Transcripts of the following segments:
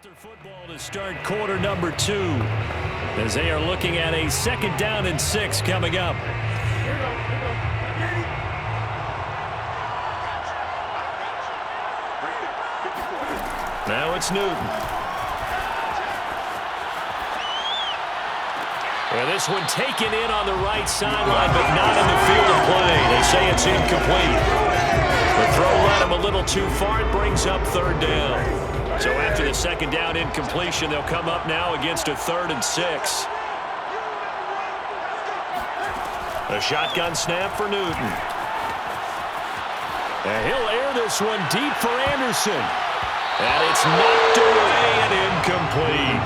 Panther football to start quarter number 2 as they are looking at a 2nd down and 6 coming up. Now it's Newton. And this one taken in on the right sideline, but not in the field of play. They say it's incomplete. The throw led him a little too far. It brings up 3rd down. So after the 2nd down incompletion, they'll come up now against a 3rd and 6. A shotgun snap for Newton. And he'll air this one deep for Anderson. And it's knocked away and incomplete.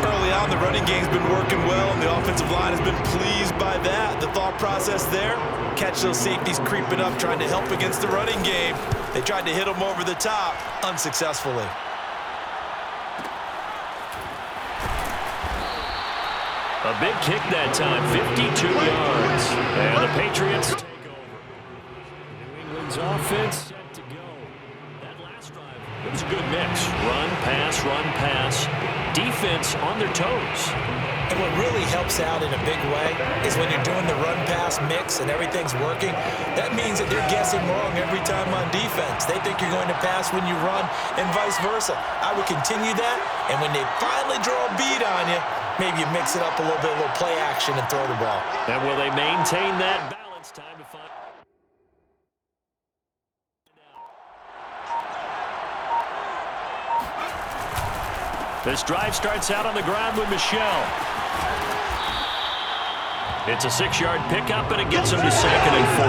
Early on, the running game's been working well, and the offensive line has been pleased by that. The thought process there, catch those safeties creeping up, trying to help against the running game. They tried to hit them over the top, unsuccessfully. A big kick that time, 52 yards. And the Patriots take over. New England's offense set to go. That last drive, it was a good mix. Run, pass. Defense on their toes. And what really helps out in a big way is when you're doing the run-pass mix and everything's working, that means that they're guessing wrong every time on defense. They think you're going to pass when you run and vice versa. I would continue that, and when they finally draw a bead on you, maybe you mix it up a little bit, a little play action and throw the ball. And will they maintain that balance? Time to find. This drive starts out on the ground with Michel. It's a 6-yard pickup, and it gets him to 2nd and 4.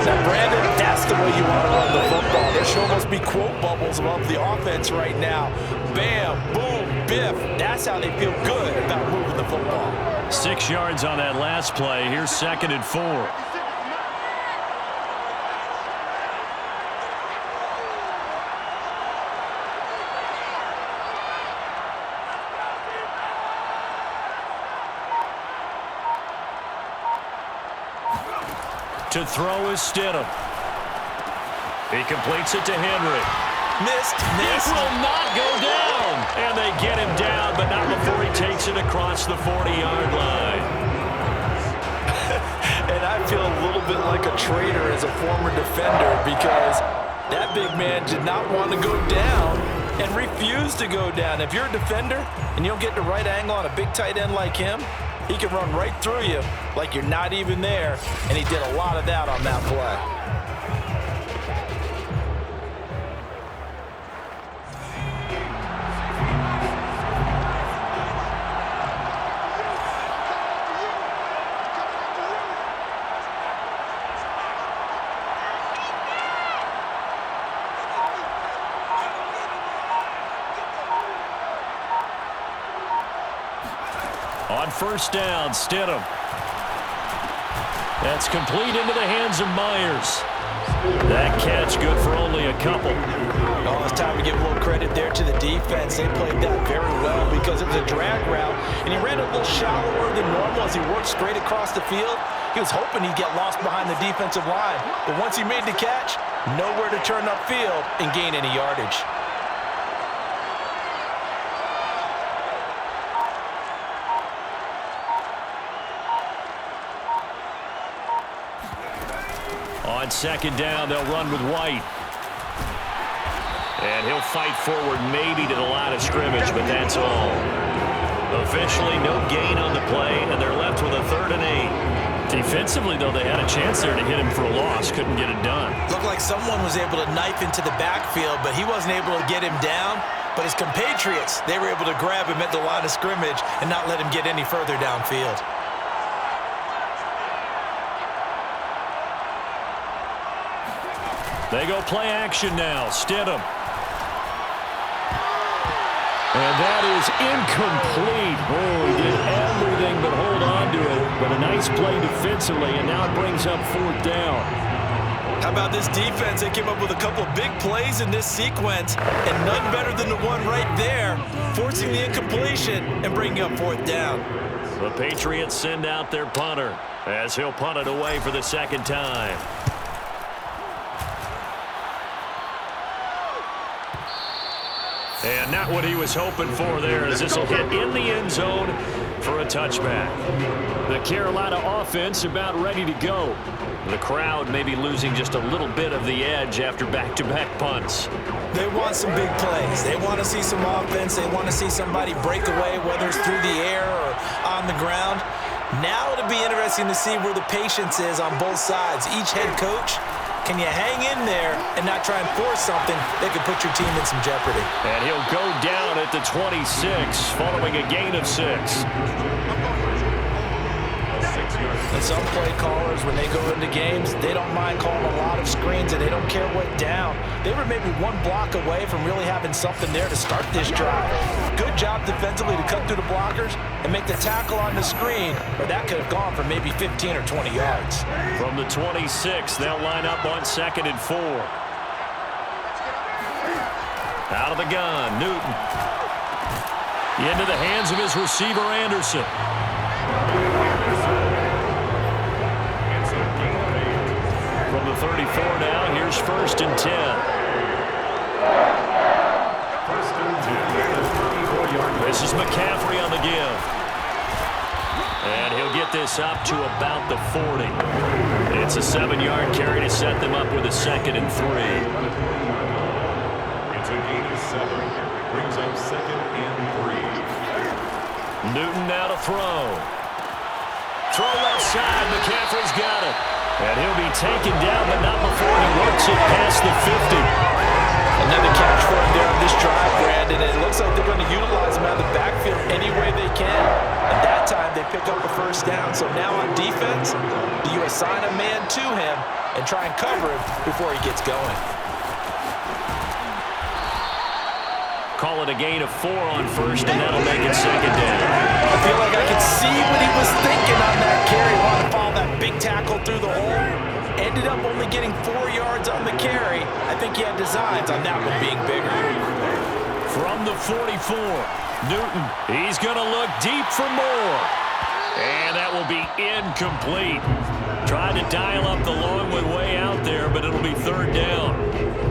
Now, Brandon, that's the way you want to run the football. There should almost be quote bubbles above the offense right now. Bam, boom, biff. That's how they feel good about moving the football. 6 yards on that last play. Here's 2nd and 4. To throw is Stidham. He completes it to Henry. Missed. It will not go down. And they get him down, but not before he takes it across the 40-yard line. And I feel a little bit like a traitor as a former defender because that big man did not want to go down and refused to go down. If you're a defender and you don't get the right angle on a big tight end like him, he can run right through you like you're not even there, and he did a lot of that on that play. On 1st down, Stidham. That's complete into the hands of Myers. That catch good for only a couple. Oh, it's time to give a little credit there to the defense. They played that very well because it was a drag route, and he ran a little shallower than normal as he worked straight across the field. He was hoping he'd get lost behind the defensive line, but once he made the catch, nowhere to turn upfield and gain any yardage. On 2nd down, they'll run with White. And he'll fight forward maybe to the line of scrimmage, but that's all. Officially, no gain on the play, and they're left with a 3rd and 8. Defensively, though, they had a chance there to hit him for a loss. Couldn't get it done. Looked like someone was able to knife into the backfield, but he wasn't able to get him down. But his compatriots, they were able to grab him at the line of scrimmage and not let him get any further downfield. They go play action now. Stidham. And that is incomplete. Oh, he did everything but hold on to it. But a nice play defensively, and now it brings up 4th down. How about this defense? They came up with a couple big plays in this sequence, and none better than the one right there, forcing the incompletion and bringing up 4th down. The Patriots send out their punter as he'll punt it away for the 2nd time. And not what he was hoping for there, as this will hit in the end zone for a touchback. The Carolina offense about ready to go. The crowd may be losing just a little bit of the edge after back-to-back punts. They want some big plays. They want to see some offense. They want to see somebody break away, whether it's through the air or on the ground. Now it'll be interesting to see where the patience is on both sides. Each head coach, can you hang in there and not try and force something that could put your team in some jeopardy? And he'll go down at the 26 following a gain of 6. And some play callers, when they go into games, they don't mind calling a lot of screens, and they don't care what down. They were maybe one block away from really having something there to start this drive. Good job defensively to cut through the blockers and make the tackle on the screen, or that could have gone for maybe 15 or 20 yards. From the 26, they'll line up on 2nd and 4. Out of the gun, Newton. Into the hands of his receiver, Anderson. From the 34 now, here's 1st and 10. This is McCaffrey on the give. And he'll get this up to about the 40. It's a 7-yard carry to set them up with a 2nd and 3. It's a gain of 7. Brings up 2nd and 3. Newton now to throw. Throw left side. McCaffrey's got it. And he'll be taken down, but not before he works it past the 50. Another catch for him there on this drive, Brandon. And it looks like they're going to utilize him out of the backfield any way they can. And that time they pick up a 1st down. So now on defense, do you assign a man to him and try and cover him before he gets going? Call it a gain of 4 on 1st, and that'll make it 2nd down. I feel like I could see what he was thinking on that carry. Wanted to follow that big tackle through the hole. Ended up only getting 4 yards on the carry. I think he had designs on that one being bigger. From the 44, Newton. He's going to look deep for more. And that will be incomplete. Tried to dial up the long one way out there, but it'll be 3rd down.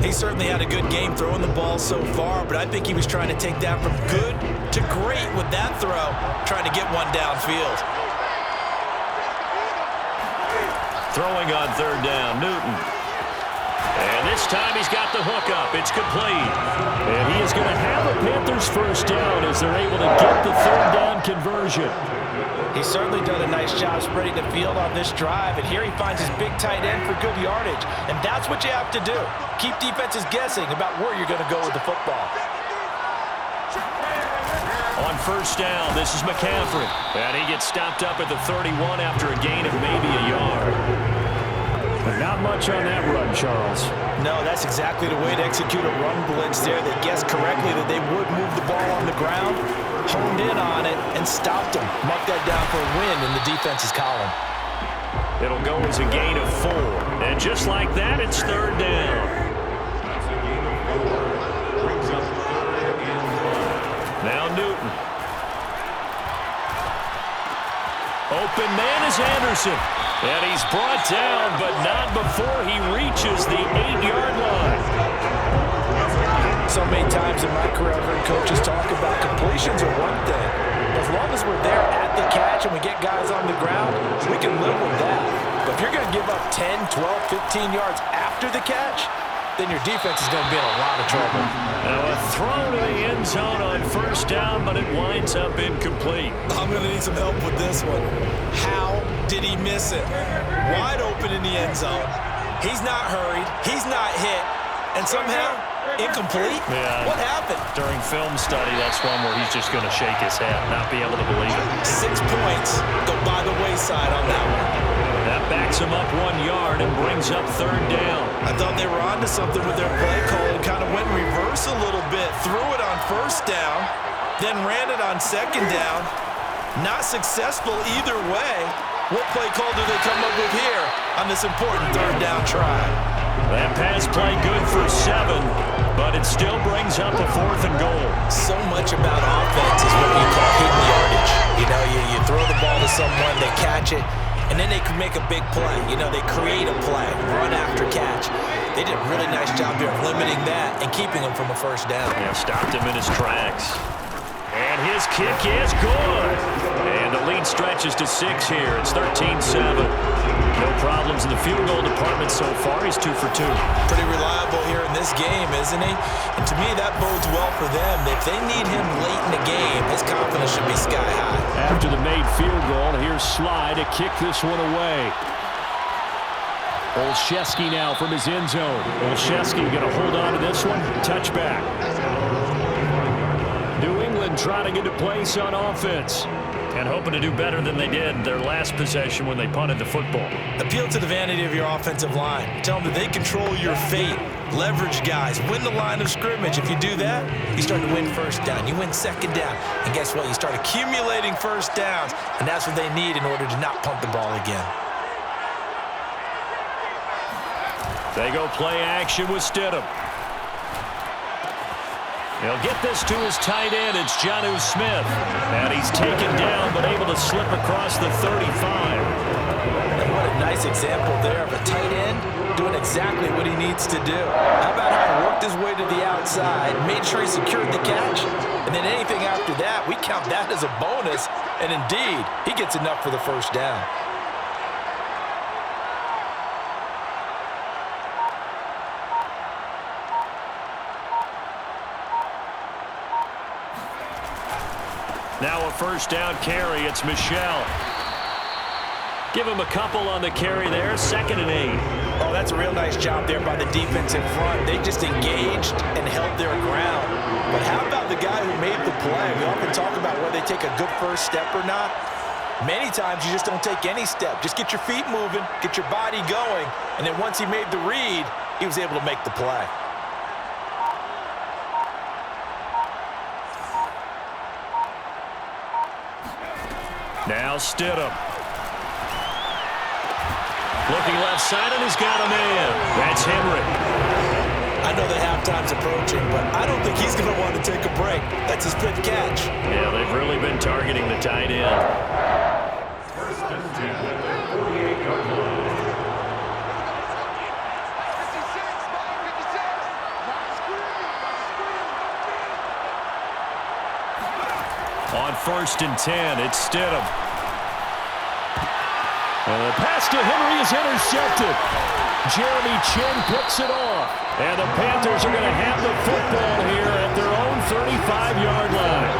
He certainly had a good game throwing the ball so far, but I think he was trying to take that from good to great with that throw, trying to get one downfield. Throwing on 3rd down, Newton. And this time he's got the hook up. It's complete. And he is going to have a Panthers 1st down as they're able to get the 3rd down conversion. He's certainly done a nice job spreading the field on this drive, and here he finds his big tight end for good yardage. And that's what you have to do. Keep defenses guessing about where you're going to go with the football. On 1st down, this is McCaffrey. And he gets stopped up at the 31 after a gain of maybe a yard. Not much on that run, Charles. No, that's exactly the way to execute a run blitz there. They guessed correctly that they would move the ball on the ground, honed in on it, and stopped them. Mark that down for a win in the defense's column. It'll go as a gain of 4. And just like that, it's 3rd down. That's a gain of 4. Brings up 3rd and 5. Now Newton. Open man is Anderson. And he's brought down, but not before he reaches the 8-yard line. So many times in my career, I've heard coaches talk about completions are one thing. As long as we're there at the catch and we get guys on the ground, we can live with that. But if you're going to give up 10, 12, 15 yards after the catch, then your defense is going to be in a lot of trouble. Now a throw to the end zone on 1st down, but it winds up incomplete. I'm going to need some help with this one. How did he miss it? Wide open in the end zone. He's not hurried. He's not hit. And somehow, incomplete? Yeah. What happened? During film study, that's one where he's just going to shake his head, not be able to believe it. 6 points go by the wayside on that one. That backs him up 1 yard and brings up 3rd down. I thought they were onto something with their play call and kind of went in reverse a little bit. Threw it on 1st down, then ran it on 2nd down. Not successful either way. What play call do they come up with here on this important 3rd down try? That pass play good for 7, but it still brings up a 4th and goal. So much about offense is what you call hidden yardage. You know, you throw the ball to someone, they catch it, and then they can make a big play. You know, they create a play, run after catch. They did a really nice job here of limiting that and keeping him from a first down. Yeah, stopped him in his tracks. And his kick is good. And the lead stretches to 6 here. It's 13-7. No problems in the field goal department so far. He's 2 for 2. Pretty reliable here in this game, isn't he? And to me, that bodes well for them. If they need him late in the game, his confidence should be sky high. After the made field goal, here's Sly to kick this one away. Olszewski now from his end zone. Olszewski going to hold on to this one. Touchback. New England trying to get a place on offense and hoping to do better than they did their last possession when they punted the football. Appeal to the vanity of your offensive line. Tell them that they control your fate. Leverage guys. Win the line of scrimmage. If you do that, you start to win first down. You win second down. And guess what? You start accumulating first downs. And that's what they need in order to not punt the ball again. They go play action with Stidham. He'll get this to his tight end. It's Jonnu Smith. And he's taken down, but able to slip across the 35. And what a nice example there of a tight end doing exactly what he needs to do. How about how he worked his way to the outside, made sure he secured the catch, and then anything after that, we count that as a bonus. And indeed, he gets enough for the first down. Now a first down carry. It's Michel. Give him a couple on the carry there. 2nd and 8. Oh, that's a real nice job there by the defense in front. They just engaged and held their ground. But how about the guy who made the play? We often talk about whether they take a good first step or not. Many times you just don't take any step. Just get your feet moving, get your body going, and then once he made the read, he was able to make the play. Now Stidham. Looking left side, and he's got a man. That's Henry. I know the halftime's approaching, but I don't think he's going to want to take a break. That's his 5th catch. Yeah, they've really been targeting the tight end. First and 10 at the 48-yard line. On 1st and 10, it's Stidham. And the pass to Henry is intercepted. Jeremy Chinn picks it off. And the Panthers are going to have the football here at their own 35-yard line.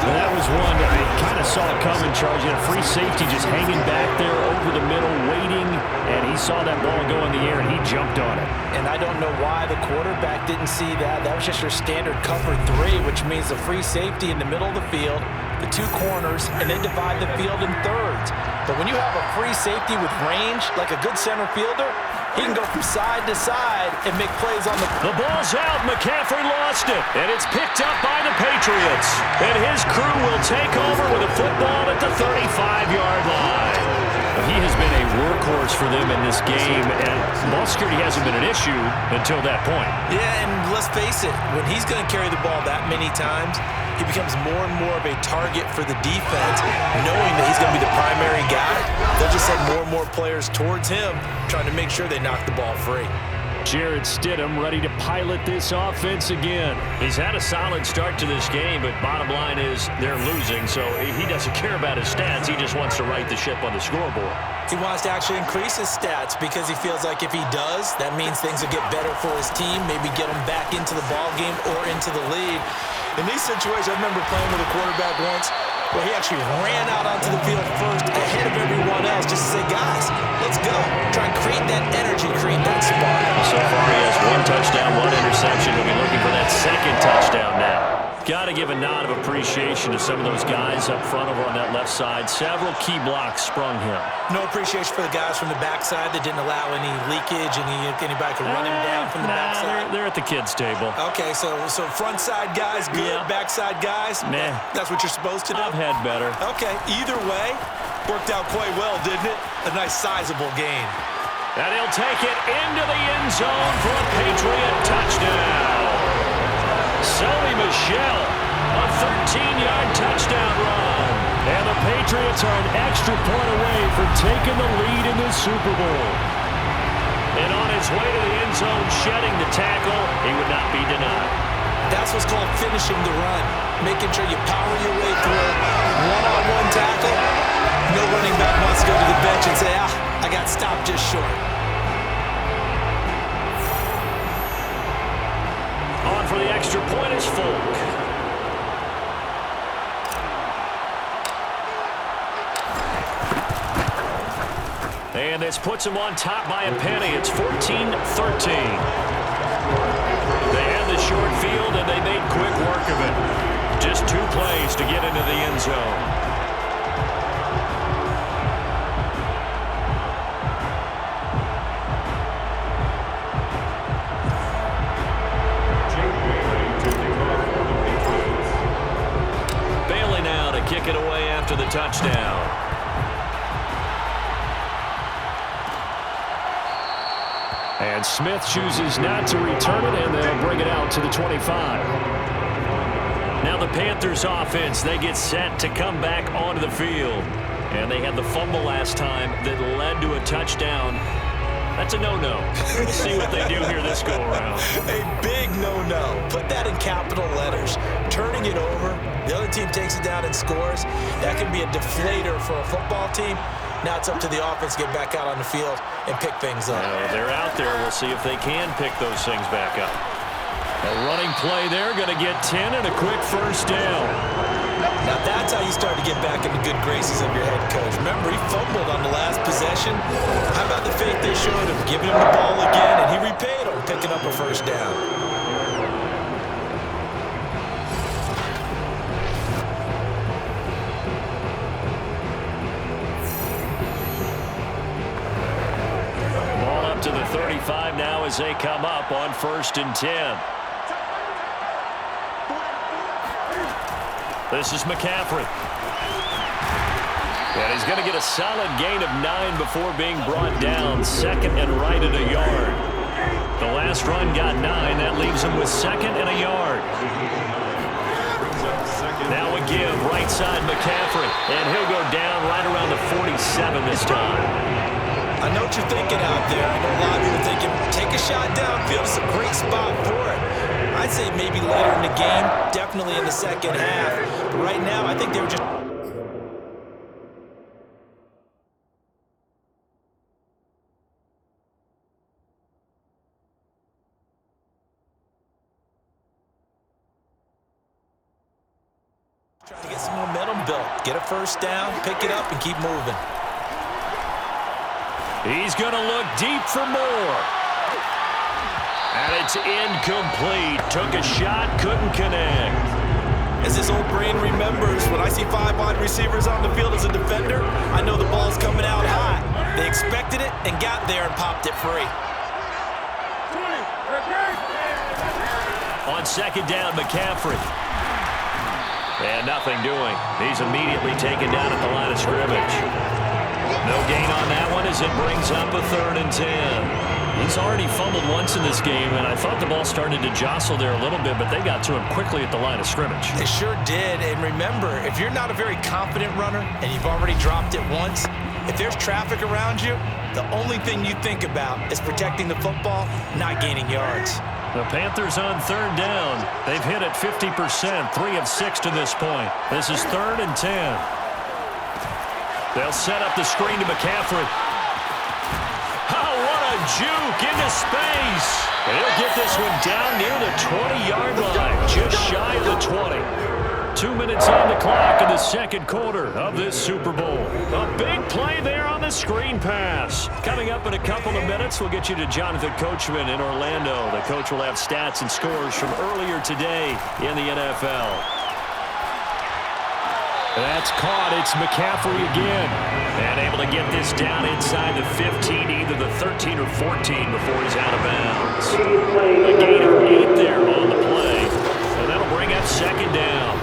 And that was one that I kind of saw coming, Charles. You had a free safety just hanging back there over the middle, waiting, and he saw that ball go in the air, and he jumped on it. And I don't know why the quarterback didn't see that. That was just your standard cover 3, which means the free safety in the middle of the field, the 2 corners, and then divide the field in thirds. But when you have a free safety with range, like a good center fielder, he can go from side to side and make plays on the... The ball's out. McCaffrey lost it. And it's picked up by the Patriots. And his crew will take over with a football at the 35-yard line. He has been a workhorse for them in this game, and ball security hasn't been an issue until that point. Yeah, and let's face it, when he's going to carry the ball that many times, he becomes more and more of a target for the defense, knowing that he's going to be the primary guy. They'll just send more and more players towards him, trying to make sure they knock the ball free. Jarrett Stidham ready to pilot this offense again. He's had a solid start to this game, but bottom line is they're losing, so he doesn't care about his stats. He just wants to right the ship on the scoreboard. He wants to actually increase his stats because he feels like if he does, that means things will get better for his team, maybe get him back into the ball game or into the lead. In these situations, I remember playing with a quarterback once where he actually ran out onto the field first ahead of everyone else just to say, guys, let's go. Try and create that energy, create that spark. So far, he has 1 touchdown, 1 interception. He'll be looking for that 2nd touchdown now. Got to give a nod of appreciation to some of those guys up front over on that left side. Several key blocks sprung him. No appreciation for the guys from the backside that didn't allow any leakage, anybody could run him down from the backside. They're at the kids' table. Okay, so front side guys, good. Yeah. Backside guys, nah. That's what you're supposed to do? I've had better. Okay, either way, worked out quite well, didn't it? A nice sizable gain. And he'll take it into the end zone for a Patriot touchdown. Sony Michel A 13-yard touchdown run. And the Patriots are an extra point away from taking the lead in this Super Bowl. And on his way to the end zone, shedding the tackle, he would not be denied. That's what's called finishing the run, making sure you power your way through one-on-one tackle. No running back wants to go to the bench and say, I got stopped just short. On for the extra point is Folk. And this puts him on top by a penny. It's 14-13. They had the short field, and they made quick work of it. Just 2 plays to get into the end zone. Bailey now to kick it away after the touchdown. And Smith chooses not to return it, and they'll bring it out to the 25. Now the Panthers offense, they get set to come back onto the field. And they had the fumble last time that led to a touchdown. That's a no-no. We'll see what they do here this go-around. A big no-no. Put that in capital letters. Turning it over, the other team takes it down and scores. That can be a deflator for a football team. Now it's up to the offense to get back out on the field and pick things up. They're out there. We'll see if they can pick those things back up. A running play there, going to get 10 and a quick first down. Now that's how you start to get back in the good graces of your head coach. Remember, he fumbled on the last possession. How about the faith they showed him, giving him the ball again, and he repaid him, picking up a first down. To the 35 now as they come up on 1st and 10. This is McCaffrey. And he's going to get a solid gain of 9 before being brought down. Second and right at a yard. The last run got 9. That leaves him with 2nd and a yard. Now a give right side McCaffrey. And he'll go down right around the 47 this time. I know what you're thinking out there. I know a lot of people are thinking, take a shot downfield. It's a great spot for it. I'd say maybe later in the game, definitely in the second half. But right now, I think they were just... trying to get some momentum built. Get a first down, pick it up, and keep moving. He's going to look deep for more. And it's incomplete. Took a shot, couldn't connect. As his old brain remembers, when I see 5 wide receivers on the field as a defender, I know the ball's coming out high. They expected it and got there and popped it free. On 2nd down, McCaffrey. And nothing doing. He's immediately taken down at the line of scrimmage. No gain on that one as it brings up a 3rd and 10. He's already fumbled once in this game, and I thought the ball started to jostle there a little bit, but they got to him quickly at the line of scrimmage. They sure did, and remember, if you're not a very confident runner and you've already dropped it once, if there's traffic around you, the only thing you think about is protecting the football, not gaining yards. The Panthers on 3rd down. They've hit it 50%, 3 of 6 to this point. This is 3rd and 10. They'll set up the screen to McCaffrey. Oh, what a juke into space. And he'll get this one down near the 20-yard line, just shy of the 20. 2 minutes on the clock in the second quarter of this Super Bowl. A big play there on the screen pass. Coming up in a couple of minutes, we'll get you to Jonathan Coachman in Orlando. The coach will have stats and scores from earlier today in the NFL. That's caught. It's McCaffrey again. And able to get this down inside the 15, either the 13 or 14 before he's out of bounds. A gain of 8 there on the play. And that'll bring up 2nd down.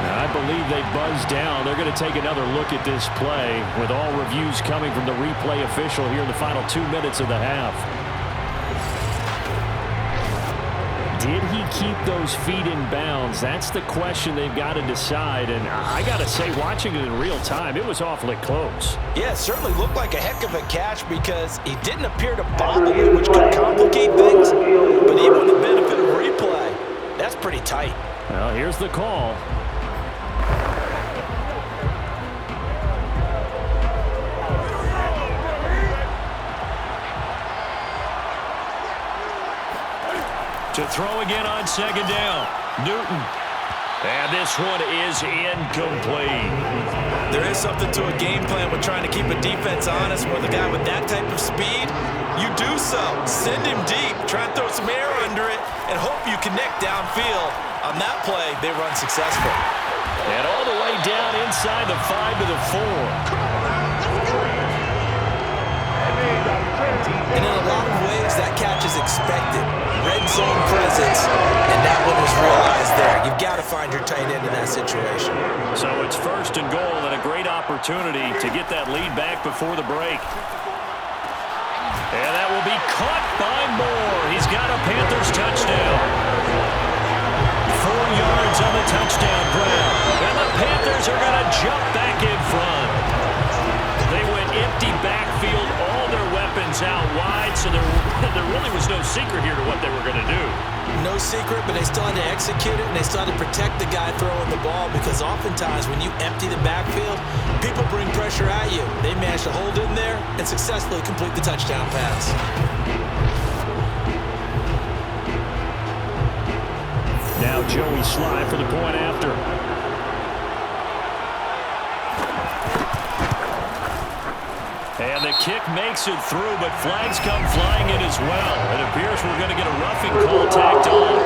Now, I believe they buzzed down. They're going to take another look at this play with all reviews coming from the replay official here in the final 2 minutes of the half. did he keep those feet in bounds? That's the question they've got to decide. And I got to say, watching it in real time, it was awfully close. Yeah, it certainly looked like a heck of a catch because he didn't appear to bobble it, which could complicate things. But even with the benefit of replay, that's pretty tight. Well, here's the call. To throw again on second down. Newton. And this one is incomplete. There is something to a game plan with trying to keep a defense honest with a guy with that type of speed. You do so. Send him deep. Try and throw some air under it and hope you connect downfield. On that play, they run successful. And all the way down inside the 5 to the 4. And in a lot of ways, that catch is expected. Red zone presence, and that one was realized there. You've got to find your tight end in that situation. So it's first and goal and a great opportunity to get that lead back before the break. And that will be caught by Moore. He's got a Panthers touchdown. 4 yards on the touchdown grab. And the Panthers are going to jump back in front. They went empty backfield, all their weapons out wide, so there really was no secret here to what they were going to do. No secret, but they still had to execute it, and they still had to protect the guy throwing the ball because oftentimes when you empty the backfield, people bring pressure at you. They managed to hold in there and successfully complete the touchdown pass. Now Joey Sly for the point after. And the kick makes it through, but flags come flying in as well. It appears we're going to get a roughing call tacked on.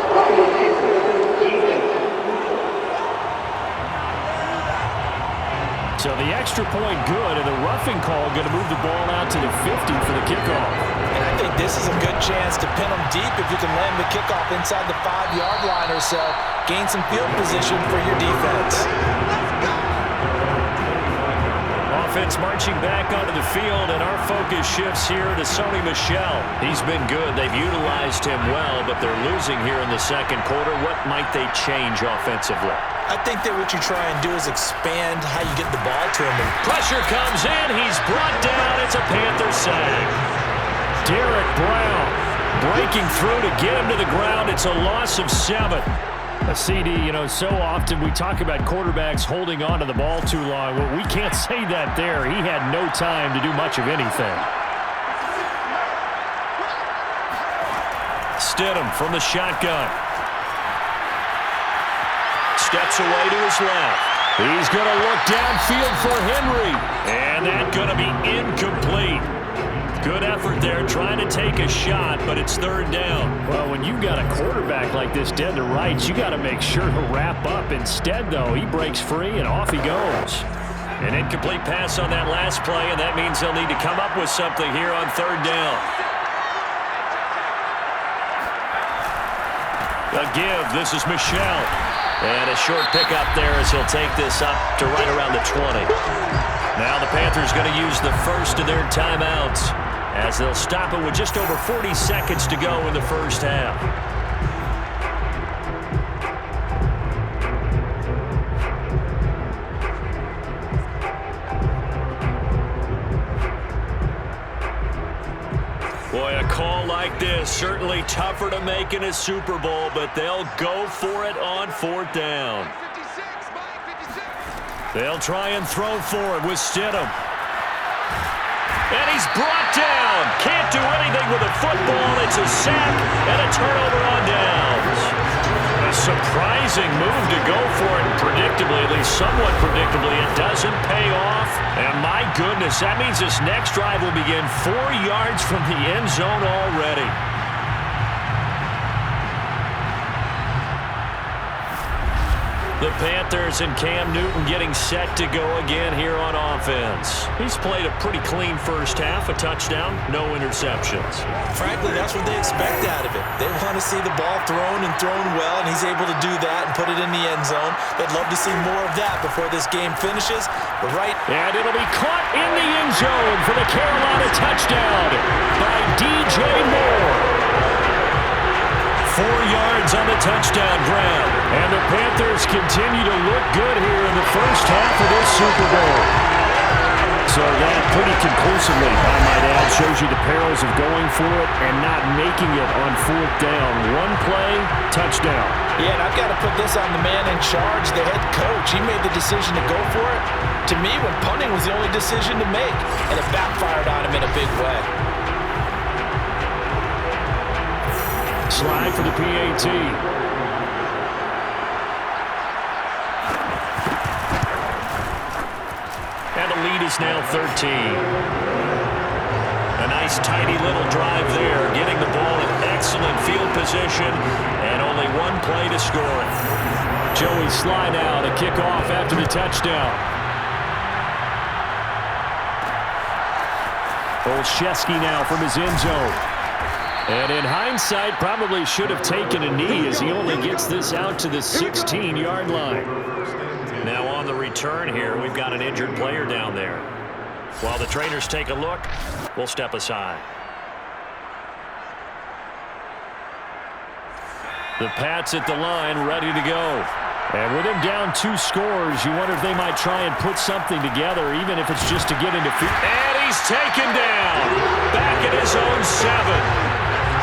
So the extra point good, and the roughing call going to move the ball out to the 50 for the kickoff. And I think this is a good chance to pin them deep if you can land the kickoff inside the 5-yard line or so. Gain some field position for your defense. Offense marching back onto the field, and our focus shifts here to Sony Michel. He's been good. They've utilized him well, but they're losing here in the second quarter. What might they change offensively? I think that what you try and do is expand how you get the ball to him. Pressure comes in. He's brought down. It's a Panther sack. Derek Brown breaking through to get him to the ground. It's a loss of 7. A CD, you know, so often we talk about quarterbacks holding on to the ball too long. Well, we can't say that there. He had no time to do much of anything. Stidham from the shotgun. Steps away to his left. He's going to look downfield for Henry. And that's going to be incomplete. Good effort there, trying to take a shot, but it's third down. Well, when you've got a quarterback like this dead to rights, you got to make sure to wrap up. Instead, though, he breaks free and off he goes. An incomplete pass on that last play, and that means they'll need to come up with something here on third down. A give. This is Michel. And a short pickup there as he'll take this up to right around the 20. Now the Panthers going to use the first of their timeouts as they'll stop it with just over 40 seconds to go in the first half. Boy, a call like this, certainly tougher to make in a Super Bowl, but they'll go for it on fourth down. They'll try and throw for it with Stidham. And he's brought down. Can't do anything with a football. It's a sack and a turnover on downs. A surprising move to go for it. Predictably, at least somewhat predictably, it doesn't pay off. And my goodness, that means this next drive will begin 4 yards from the end zone already. The Panthers and Cam Newton getting set to go again here on offense. He's played a pretty clean first half, a touchdown, no interceptions. Frankly, that's what they expect out of it. They want to see the ball thrown and thrown well, and he's able to do that and put it in the end zone. They'd love to see more of that before this game finishes. But and it'll be caught in the end zone for the Carolina touchdown by DJ Moore. 4 yards on the touchdown grab. And the Panthers continue to look good here in the first half of this Super Bowl. So that pretty conclusively, I might add, shows you the perils of going for it and not making it on 4th down. One play, touchdown. Yeah, and I've got to put this on the man in charge, the head coach. He made the decision to go for it. To me, when punting was the only decision to make, and it backfired on him in a big way. Slide for the PAT. And the lead is now 13. A nice tidy little drive there, getting the ball in excellent field position, and only one play to score it. Joey slide out, a kickoff after the touchdown. Olszewski now from his end zone. And in hindsight, probably should have taken a knee as he only gets this out to the 16-yard line. Now on the return here, we've got an injured player down there. While the trainers take a look, we'll step aside. The Pats at the line, ready to go. And with him down 2 scores, you wonder if they might try and put something together, even if it's just to get into field. And he's taken down. Back at his own 7.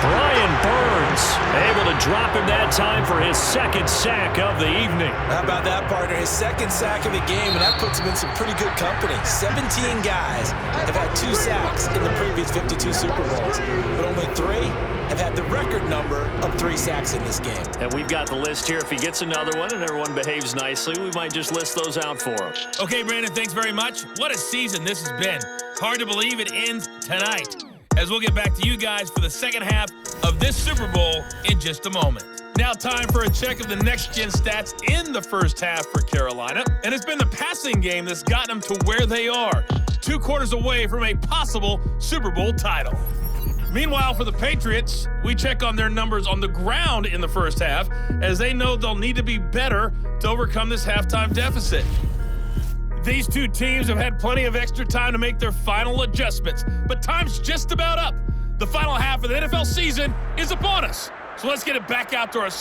Brian Burns able to drop him that time for his 2nd sack of the evening. How about that, partner? His 2nd sack of the game, and that puts him in some pretty good company. 17 guys have had 2 sacks in the previous 52 Super Bowls, but only 3 have had the record number of 3 sacks in this game. And we've got the list here. If he gets another one and everyone behaves nicely, we might just list those out for him. Okay, Brandon, thanks very much. What a season this has been. Hard to believe it ends tonight, as we'll get back to you guys for the second half of this Super Bowl in just a moment. Now time for a check of the next-gen stats in the first half for Carolina. And it's been the passing game that's gotten them to where they are, 2 quarters away from a possible Super Bowl title. Meanwhile, for the Patriots, we check on their numbers on the ground in the first half, as they know they'll need to be better to overcome this halftime deficit. These 2 teams have had plenty of extra time to make their final adjustments, but time's just about up. The final half of the NFL season is upon us. So let's get it back out to our